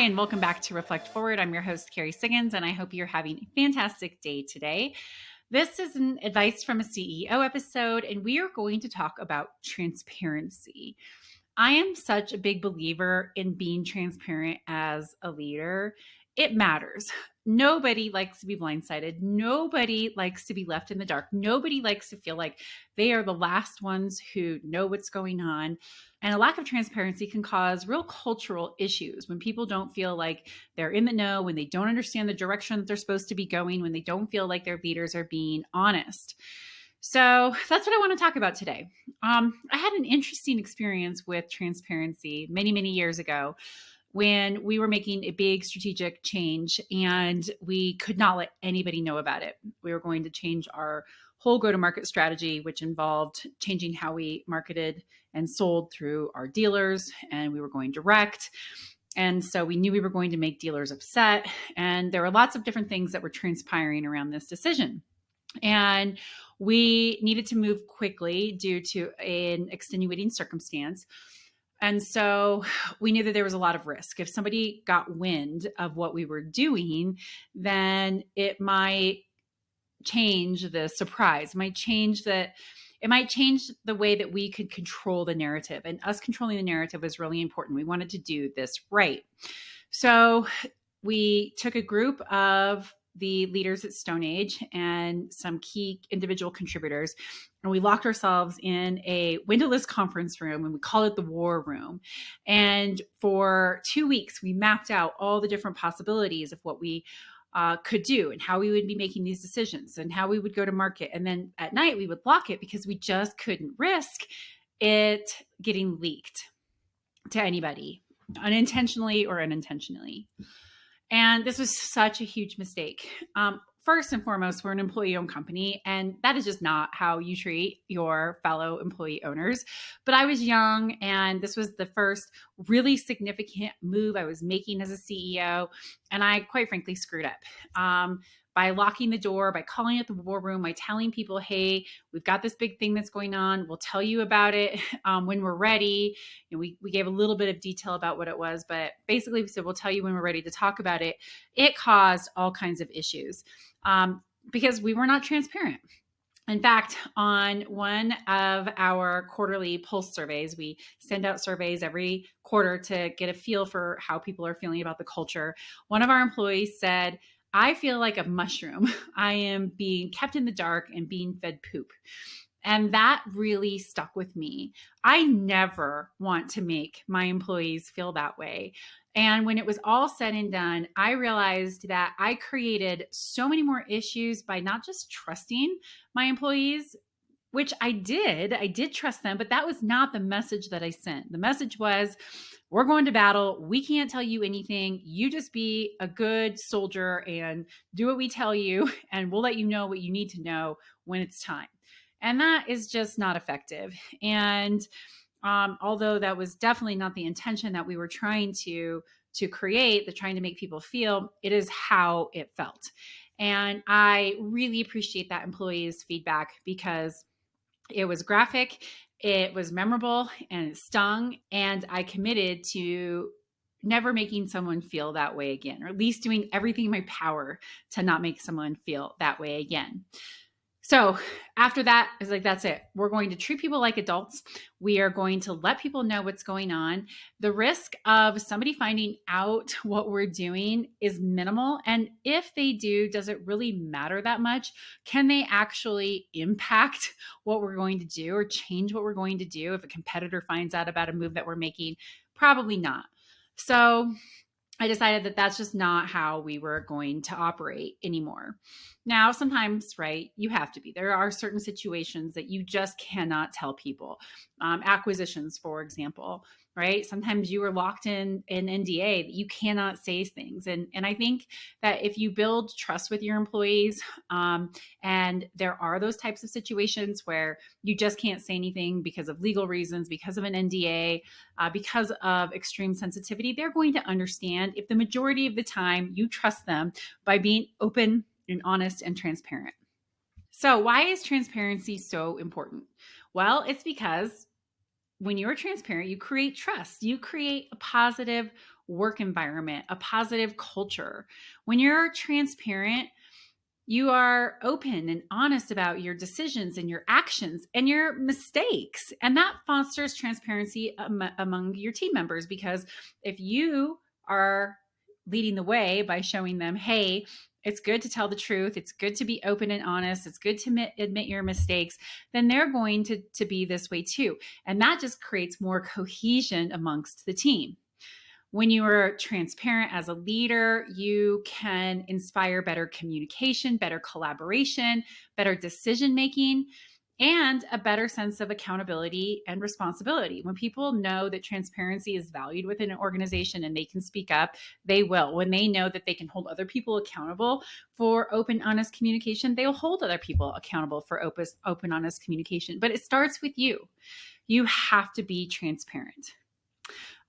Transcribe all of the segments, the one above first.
and welcome back to Reflect Forward. I'm your host, Carrie Siggins, and I hope you're having a fantastic day today. This is an Advice from a CEO episode, and we are going to talk about transparency. I am such a big believer in being transparent as a leader. It matters. Nobody likes to be blindsided. Nobody likes to be left in the dark. Nobody likes to feel like they are the last ones who know what's going on. And a lack of transparency can cause real cultural issues when people don't feel like they're in the know, when they don't understand the direction that they're supposed to be going, when they don't feel like their leaders are being honest. So that's what I want to talk about today. I had an interesting experience with transparency many, many years ago when we were making a big strategic change and we could not let anybody know about it. We were going to change our whole go-to-market strategy, which involved changing how we marketed and sold through our dealers, and we were going direct. And so we knew we were going to make dealers upset. And there were lots of different things that were transpiring around this decision. And we needed to move quickly due to an extenuating circumstance. And so we knew that there was a lot of risk. If somebody got wind of what we were doing, then it might change the surprise. It might change the way that we could control the narrative. And us controlling the narrative was really important. We wanted to do this right. So we took a group of the leaders at Stone Age and some key individual contributors, and we locked ourselves in a windowless conference room, and we called it the war room. And for 2 weeks, we mapped out all the different possibilities of what we could do and how we would be making these decisions and how we would go to market. And then at night, we would lock it because we just couldn't risk it getting leaked to anybody, unintentionally or unintentionally. And this was such a huge mistake. First and foremost, we're an employee-owned company, and that is just not how you treat your fellow employee owners. But I was young, and this was the first really significant move I was making as a CEO, and I quite frankly screwed up. By locking the door, by calling it the war room, by telling people, hey, we've got this big thing that's going on. We'll tell you about it when we're ready. And we gave a little bit of detail about what it was, but basically we said, we'll tell you when we're ready to talk about it. It caused all kinds of issues because we were not transparent. In fact, on one of our quarterly pulse surveys, we send out surveys every quarter to get a feel for how people are feeling about the culture. One of our employees said, I feel like a mushroom. I am being kept in the dark and being fed poop. And that really stuck with me. I never want to make my employees feel that way. And when it was all said and done, I realized that I created so many more issues by not just trusting my employees, which I did trust them, but that was not the message that I sent. The message was, we're going to battle. We can't tell you anything. You just be a good soldier and do what we tell you, and we'll let you know what you need to know when it's time. And that is just not effective. And although that was definitely not the intention that we were trying to create, trying to make people feel, it is how it felt. And I really appreciate that employee's feedback because it was graphic, it was memorable, and it stung. And I committed to never making someone feel that way again, or at least doing everything in my power to not make someone feel that way again. So after that, it's like, that's it. We're going to treat people like adults. We are going to let people know what's going on. The risk of somebody finding out what we're doing is minimal. And if they do, does it really matter that much? Can they actually impact what we're going to do or change what we're going to do if a competitor finds out about a move that we're making? Probably not. So I decided that that's just not how we were going to operate anymore. Now, sometimes, right, you have to be. There are certain situations that you just cannot tell people. Acquisitions, for example, right? Sometimes you are locked in an NDA that you cannot say things. And I think that if you build trust with your employees, and there are those types of situations where you just can't say anything because of legal reasons, because of an NDA, because of extreme sensitivity, they're going to understand if the majority of the time you trust them by being open and honest and transparent. So why is transparency so important? Well, it's because when you're transparent, you create trust. You create a positive work environment, a positive culture. When you're transparent, you are open and honest about your decisions and your actions and your mistakes. And that fosters transparency among your team members, because if you are leading the way by showing them, hey, it's good to tell the truth, it's good to be open and honest, it's good to admit your mistakes, then they're going to be this way too. And that just creates more cohesion amongst the team. When you are transparent as a leader, you can inspire better communication, better collaboration, better decision making, and a better sense of accountability and responsibility. When people know that transparency is valued within an organization and they can speak up, they will. When they know that they can hold other people accountable for open, honest communication, they'll hold other people accountable for open, honest communication. But it starts with you. You have to be transparent.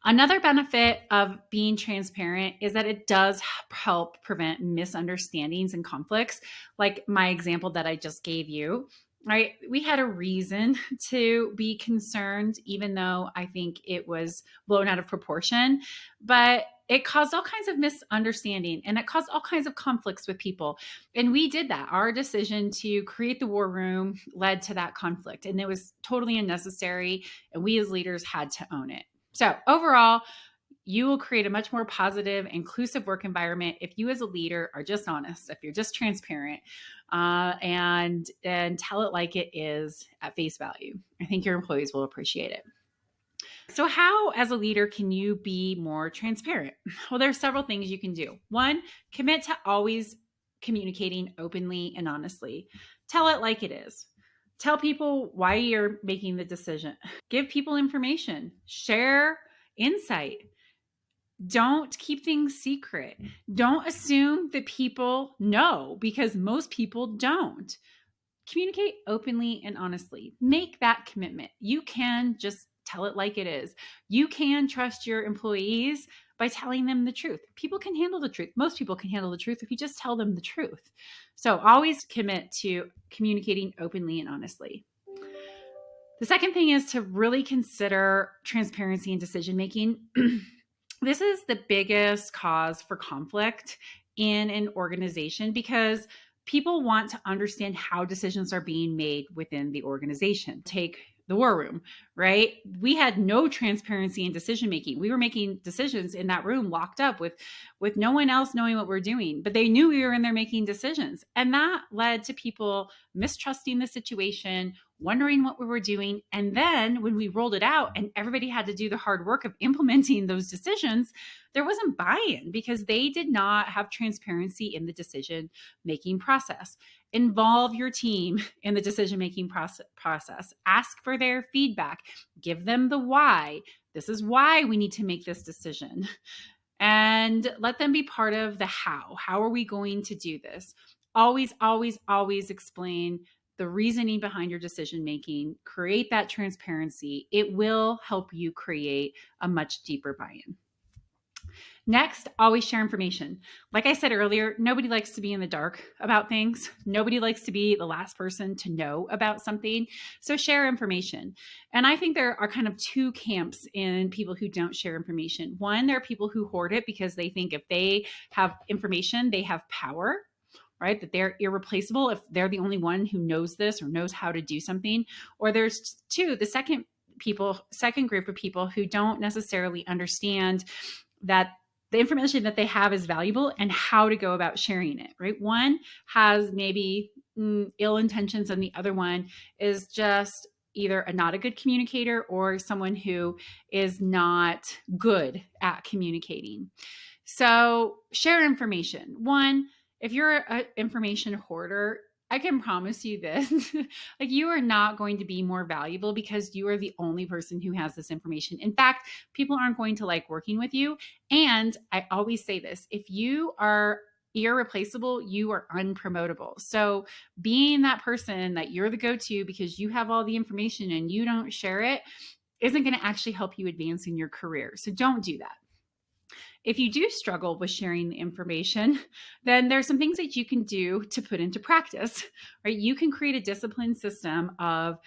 Another benefit of being transparent is that it does help prevent misunderstandings and conflicts. Like my example that I just gave you, right? We had a reason to be concerned, even though I think it was blown out of proportion, but it caused all kinds of misunderstanding and it caused all kinds of conflicts with people. And we did that. Our decision to create the war room led to that conflict, and it was totally unnecessary. And we as leaders had to own it. So overall, you will create a much more positive, inclusive work environment if you as a leader are just honest, if you're just transparent, and tell it like it is at face value. I think your employees will appreciate it. So how, as a leader, can you be more transparent? Well, there's several things you can do. One, commit to always communicating openly and honestly. Tell it like it is. Tell people why you're making the decision. Give people information. Share insight. Don't keep things secret. Don't assume that people know, because most people don't. Communicate openly and honestly. Make that commitment. You can just tell it like it is. You can trust your employees by telling them the truth. People can handle the truth. Most people can handle the truth if you just tell them the truth. So always commit to communicating openly and honestly. The second thing is to really consider transparency in decision making. This is the biggest cause for conflict in an organization, because people want to understand how decisions are being made within the organization. Take the war room, right? We had no transparency in decision making. We were making decisions in that room locked up with no one else knowing what we're doing, but they knew we were in there making decisions. And that led to people mistrusting the situation, wondering what we were doing. And then when we rolled it out and everybody had to do the hard work of implementing those decisions, there wasn't buy-in because they did not have transparency in the decision-making process. Involve your team in the decision-making process. Ask for their feedback. Give them the why. This is why we need to make this decision. And let them be part of the how. How are we going to do this? Always, always, always explain the reasoning behind your decision making. Create that transparency. It will help you create a much deeper buy-in. Next, always share information. Like I said earlier, nobody likes to be in the dark about things. Nobody likes to be the last person to know about something. So share information. And I think there are kind of two camps in people who don't share information. One, there are people who hoard it because they think if they have information, they have power, right? That they're irreplaceable if they're the only one who knows this or knows how to do something. Or there's two, the second group of people who don't necessarily understand that the information that they have is valuable and how to go about sharing it, right? One has maybe ill intentions and the other one is just either not a good communicator or someone who is not good at communicating. So share information. One, if you're an information hoarder, I can promise you this, like you are not going to be more valuable because you are the only person who has this information. In fact, people aren't going to like working with you. And I always say this, if you are irreplaceable, you are unpromotable. So being that person that you're the go-to because you have all the information and you don't share it isn't going to actually help you advance in your career. So don't do that. If you do struggle with sharing the information, then there's some things that you can do to put into practice, right? You can create a disciplined system of,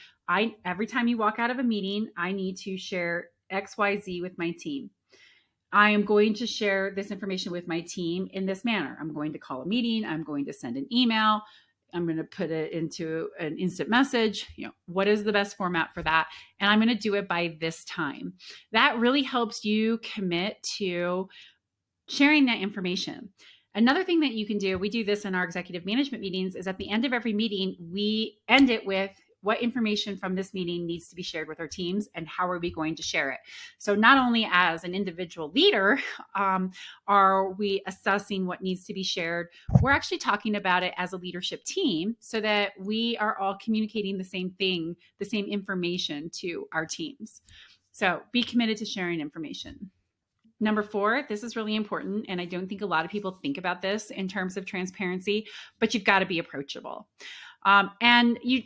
every time you walk out of a meeting, I need to share XYZ with my team. I am going to share this information with my team in this manner. I'm going to call a meeting. I'm going to send an email. I'm going to put it into an instant message. What is the best format for that? And I'm going to do it by this time. That really helps you commit to sharing that information. Another thing that you can do, we do this in our executive management meetings, is at the end of every meeting, we end it with what information from this meeting needs to be shared with our teams and how are we going to share it. So not only as an individual leader are we assessing what needs to be shared, we're actually talking about it as a leadership team so that we are all communicating the same thing, the same information to our teams. So be committed to sharing information. Number 4, this is really important, and I don't think a lot of people think about this in terms of transparency, but you've got to be approachable. And you,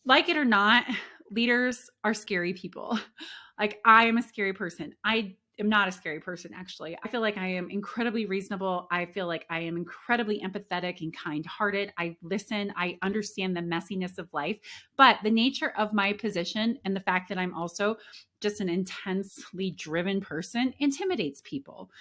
like it or not, leaders are scary people. Like, I am a scary person. I am not a scary person, actually. I feel like I am incredibly reasonable. I feel like I am incredibly empathetic and kind-hearted. I listen. I understand the messiness of life. But the nature of my position and the fact that I'm also just an intensely driven person intimidates people.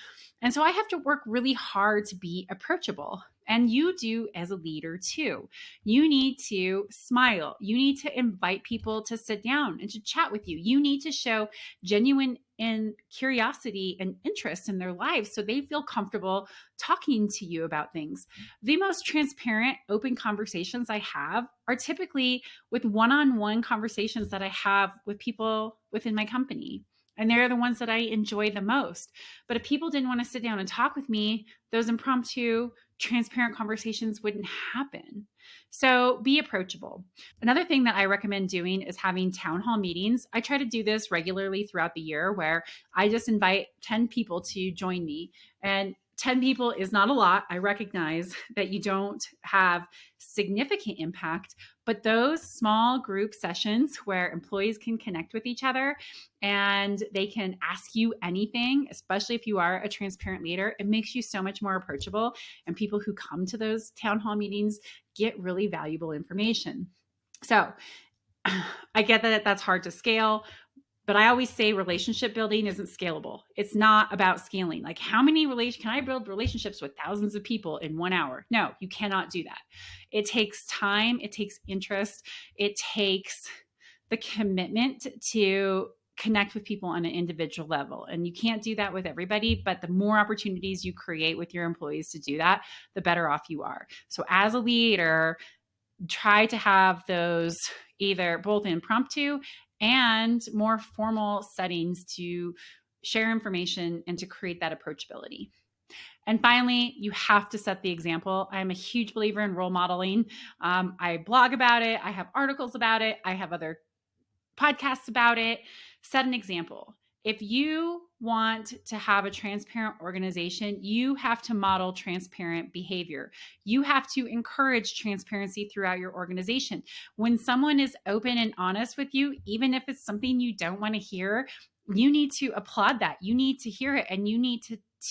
And so I have to work really hard to be approachable. And you do as a leader too. You need to smile. You need to invite people to sit down and to chat with you. You need to show genuine and curiosity and interest in their lives so they feel comfortable talking to you about things. The most transparent, open conversations I have are typically with one-on-one conversations that I have with people within my company. And they're the ones that I enjoy the most. But if people didn't want to sit down and talk with me, those impromptu, transparent conversations wouldn't happen. So be approachable. Another thing that I recommend doing is having town hall meetings. I try to do this regularly throughout the year where I just invite 10 people to join me. And 10 people is not a lot. I recognize that you don't have significant impact, but those small group sessions where employees can connect with each other and they can ask you anything, especially if you are a transparent leader, it makes you so much more approachable. And people who come to those town hall meetings get really valuable information. So I get that that's hard to scale. But I always say relationship building isn't scalable. It's not about scaling. Like, how many can I build relationships with thousands of people in 1 hour? No, you cannot do that. It takes time. It takes interest. It takes the commitment to connect with people on an individual level. And you can't do that with everybody, but the more opportunities you create with your employees to do that, the better off you are. So as a leader, try to have those either both impromptu and more formal settings to share information and to create that approachability. And finally, you have to set the example. I'm a huge believer in role modeling. I blog about it. I have articles about it. I have other podcasts about it. Set an example. If you want to have a transparent organization, you have to model transparent behavior. You have to encourage transparency throughout your organization. When someone is open and honest with you, even if it's something you don't want to hear, you need to applaud that. You need to hear it, and you need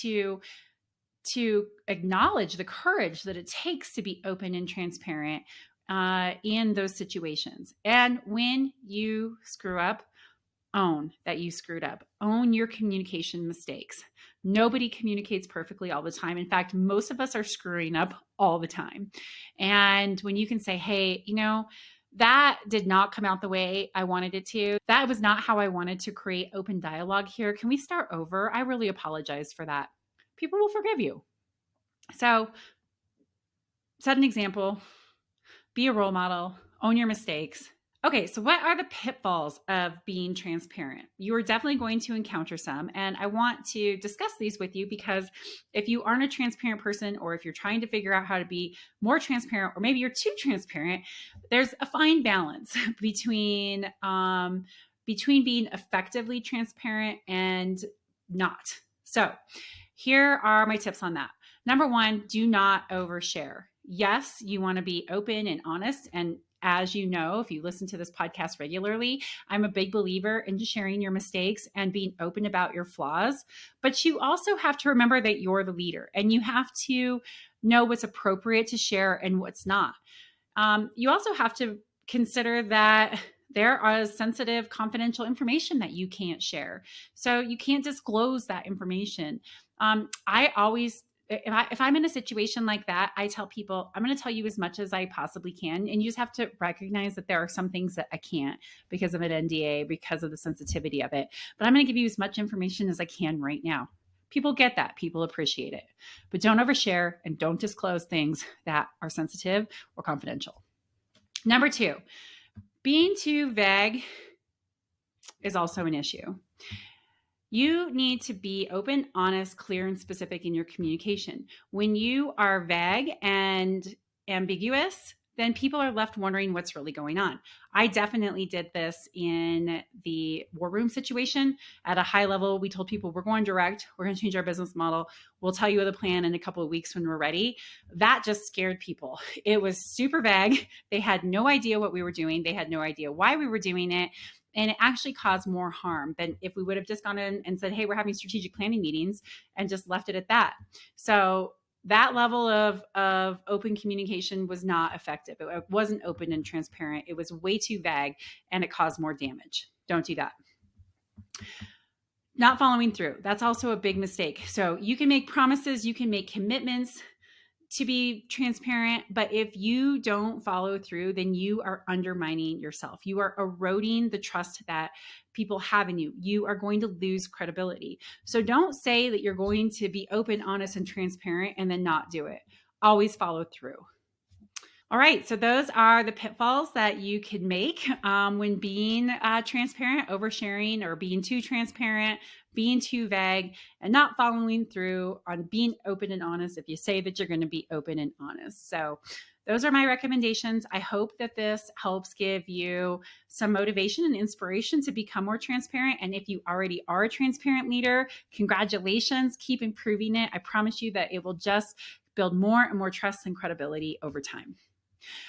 to acknowledge the courage that it takes to be open and transparent in those situations. And when you screw up, own that you screwed up. Own your communication mistakes. Nobody communicates perfectly all the time. In fact, most of us are screwing up all the time. And when you can say, hey, that did not come out the way I wanted it to. That was not how I wanted to create open dialogue here. Can we start over? I really apologize for that. People will forgive you. So set an example, be a role model, own your mistakes. Okay, so what are the pitfalls of being transparent? You are definitely going to encounter some, and I want to discuss these with you because if you aren't a transparent person, or if you're trying to figure out how to be more transparent, or maybe you're too transparent, there's a fine balance between being effectively transparent and not. So here are my tips on that. Number 1, do not overshare. Yes, you want to be open and honest. And as you know, if you listen to this podcast regularly, I'm a big believer in sharing your mistakes and being open about your flaws. But you also have to remember that you're the leader, and you have to know what's appropriate to share and what's not. You also have to consider that There is sensitive, confidential information that you can't share. So you can't disclose that information. I always, if I'm in a situation like that, I tell people, I'm going to tell you as much as I possibly can. And you just have to recognize that there are some things that I can't because of an NDA, because of the sensitivity of it. But I'm going to give you as much information as I can right now. People get that. People appreciate it. But don't overshare and don't disclose things that are sensitive or confidential. Number 2, being too vague is also an issue. You need to be open, honest, clear, and specific in your communication. When you are vague and ambiguous, then people are left wondering what's really going on. I definitely did this in the war room situation. At a high level, we told people we're going direct, we're going to change our business model. We'll tell you the plan in a couple of weeks when we're ready. That just scared people. It was super vague. They had no idea what we were doing. They had no idea why we were doing it. And it actually caused more harm than if we would have just gone in and said, hey, we're having strategic planning meetings and just left it at that. So that level of open communication was not effective. It wasn't open and transparent. It was way too vague and it caused more damage. Don't do that. Not following through. That's also a big mistake. So you can make promises, you can make commitments to be transparent, but if you don't follow through, then you are undermining yourself. You are eroding the trust that people have in you. You are going to lose credibility. So don't say that you're going to be open, honest, and transparent and then not do it. Always follow through. All right, so those are the pitfalls that you can make when being transparent, oversharing, or being too transparent, being too vague, and not following through on being open and honest if you say that you're going to be open and honest. So those are my recommendations. I hope that this helps give you some motivation and inspiration to become more transparent. And if you already are a transparent leader, congratulations, keep improving it. I promise you that it will just build more and more trust and credibility over time.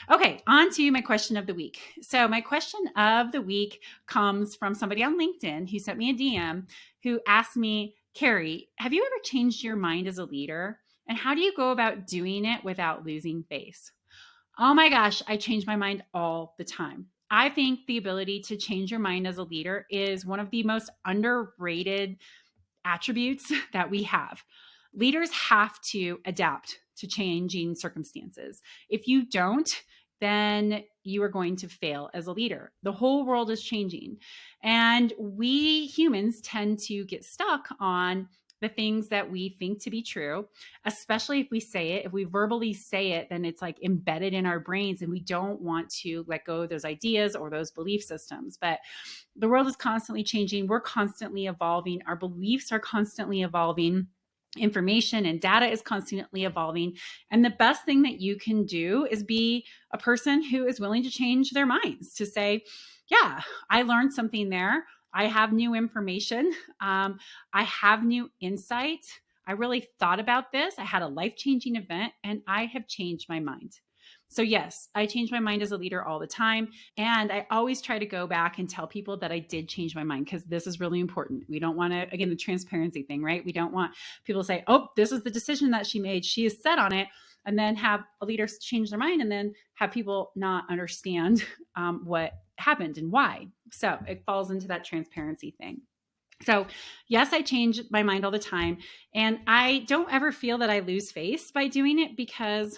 Okay, on to my question of the week. So my question of the week comes from somebody on LinkedIn who sent me a DM who asked me, Carrie, have you ever changed your mind as a leader? And how do you go about doing it without losing face? Oh my gosh, I change my mind all the time. I think the ability to change your mind as a leader is one of the most underrated attributes that we have. Leaders have to adapt to changing circumstances. If you don't, then you are going to fail as a leader. The whole world is changing. And we humans tend to get stuck on the things that we think to be true, especially if we say it. If we verbally say it, then it's like embedded in our brains and we don't want to let go of those ideas or those belief systems. But the world is constantly changing. We're constantly evolving. Our beliefs are constantly evolving. Information and data is constantly evolving. And the best thing that you can do is be a person who is willing to change their minds, to say, yeah, I learned something there. I have new information. I have new insight. I really thought about this. I had a life-changing event and I have changed my mind. So yes, I change my mind as a leader all the time. And I always try to go back and tell people that I did change my mind because this is really important. We don't want to, again, the transparency thing, right? We don't want people to say, oh, this is the decision that she made. She is set on it. And then have a leader change their mind and then have people not understand what happened and why. So it falls into that transparency thing. So yes, I change my mind all the time. And I don't ever feel that I lose face by doing it because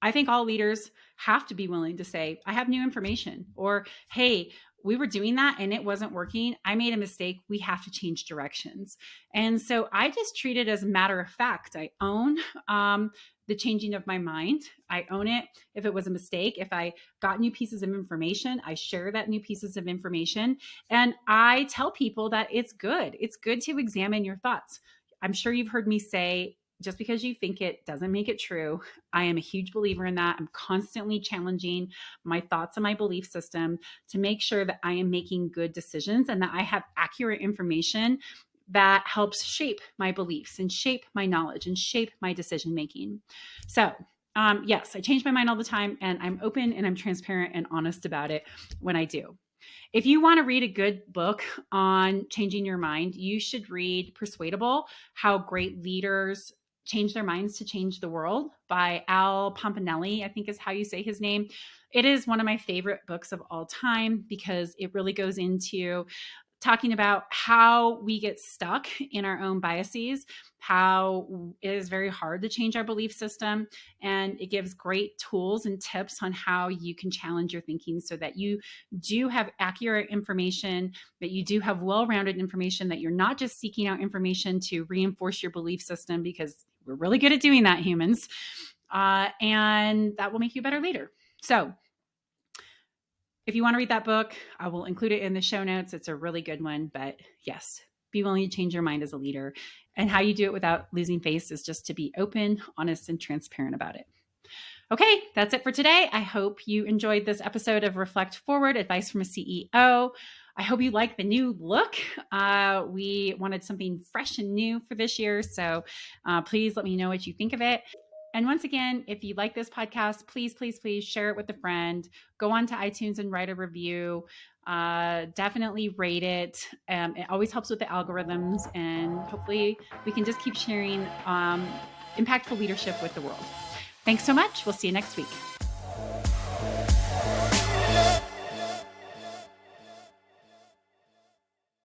I think all leaders have to be willing to say, I have new information, or, hey, we were doing that and it wasn't working. I made a mistake. We have to change directions. And so I just treat it as a matter of fact. I own the changing of my mind. I own it. If it was a mistake, if I got new pieces of information, I share that new pieces of information. And I tell people that it's good. It's good to examine your thoughts. I'm sure you've heard me say, just because you think it doesn't make it true. I am a huge believer in that. I'm constantly challenging my thoughts and my belief system to make sure that I am making good decisions and that I have accurate information that helps shape my beliefs and shape my knowledge and shape my decision making. So yes, I change my mind all the time and I'm open and I'm transparent and honest about it when I do. If you want to read a good book on changing your mind, you should read Persuadable: How Great Leaders change their minds to change the world by Al Pompanelli, I think is how you say his name. It is one of my favorite books of all time because it really goes into talking about how we get stuck in our own biases, how it is very hard to change our belief system. And it gives great tools and tips on how you can challenge your thinking so that you do have accurate information, that you do have well-rounded information, that you're not just seeking out information to reinforce your belief system, because we're really good at doing that, humans. And that will make you a better leader. So if you want to read that book, I will include it in the show notes. It's a really good one. But yes, be willing to change your mind as a leader. And how you do it without losing face is just to be open, honest, and transparent about it. Okay, that's it for today. I hope you enjoyed this episode of Reflect Forward, Advice from a CEO. I hope you like the new look. We wanted something fresh and new for this year. So please let me know what you think of it. And once again, if you like this podcast, please, please, please share it with a friend. Go on to iTunes and write a review. Definitely rate it. It always helps with the algorithms. And hopefully we can just keep sharing impactful leadership with the world. Thanks so much. We'll see you next week.